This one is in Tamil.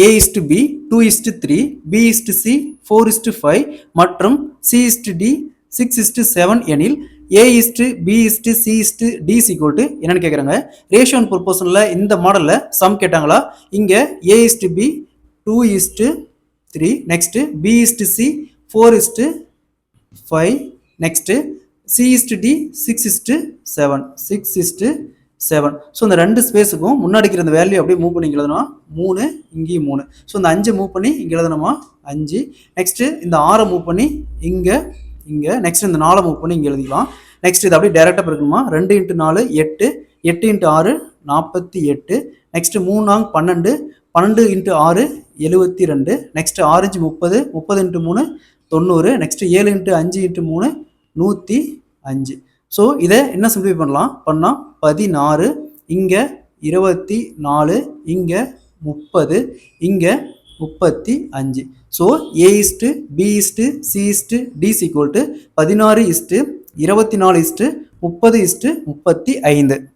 A is to B 2 is to 3, B is to C 4 is to 5 மற்றும் C is to D 6 is to 7 எனில் A is to B is to C is to D is equal to என்னன்னு கேட்குறாங்க. ரேஷியோ அண்ட் ப்ரொபோர்ஷனில் இந்த மாடலில் சம் கேட்டாங்களா? இங்கே A is to B 2 is to 3, next B is to C 4 is to 5, next C is to D 6 is to 7, 6 is to 7. So இந்த ரெண்டு ஸ்பேஸுக்கும் முன்னாடி இருக்கிற இந்த வேல்யூ அப்படியே மூவ் பண்ணி எழுதணும். 3 இங்கேயும் 3. ஸோ இந்த 5 மூவ் பண்ணி இங்கே எழுதணுமா 5. நெக்ஸ்ட்டு இந்த 6 மூவ் பண்ணி இங்கே நெக்ஸ்ட் இந்த 4 மூவ் பண்ணி இங்கே எழுதிக்கலாம். நெக்ஸ்ட் இது அப்படியே டேரெக்டாக பிறக்கணுமா 2 × 4 8, 8 × 6 48, நெக்ஸ்ட் 3 நாங் 12, 12 × 6 72, நெக்ஸ்ட் 6 × 30, 30 × 3 90, நெக்ஸ்ட் 7 × 5 × 3 105. ஸோ இதை என்ன சிம்பிளை பண்ணால் 16, இங்கே 24, இங்கே 30, இங்கே 35. So A is to B is to C is to D is equal to 16 is to 24 is to 30 is to 35.